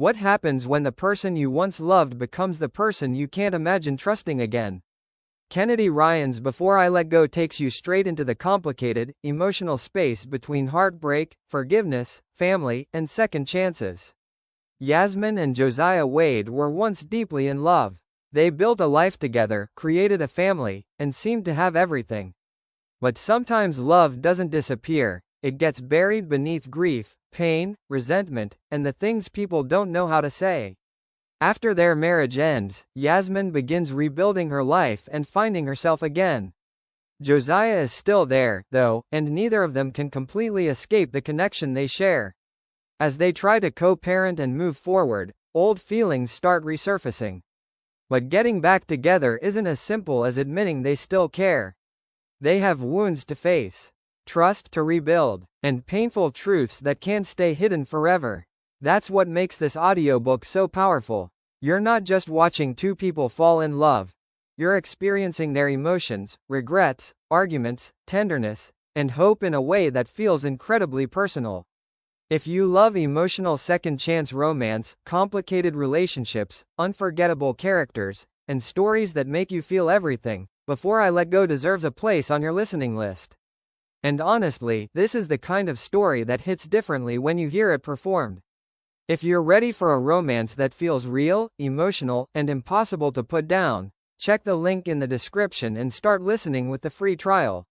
What happens when the person you once loved becomes the person you can't imagine trusting again? Kennedy Ryan's Before I Let Go takes you straight into the complicated, emotional space between heartbreak, forgiveness, family, and second chances. Yasmen and Josiah Wade were once deeply in love. They built a life together, created a family, and seemed to have everything. But sometimes love doesn't disappear, it gets buried beneath grief, pain, resentment, and the things people don't know how to say. After their marriage ends, Yasmin begins rebuilding her life and finding herself again. Josiah is still there, though, and neither of them can completely escape the connection they share. As they try to co-parent and move forward, old feelings start resurfacing. But getting back together isn't as simple as admitting they still care. They have wounds to face, trust to rebuild, and painful truths that can't stay hidden forever. That's what makes this audiobook so powerful. You're not just watching two people fall in love. You're experiencing their emotions, regrets, arguments, tenderness, and hope in a way that feels incredibly personal. If you love emotional second-chance romance, complicated relationships, unforgettable characters, and stories that make you feel everything, Before I Let Go deserves a place on your listening list. And honestly, this is the kind of story that hits differently when you hear it performed. If you're ready for a romance that feels real, emotional, and impossible to put down, check the link in the description and start listening with the free trial.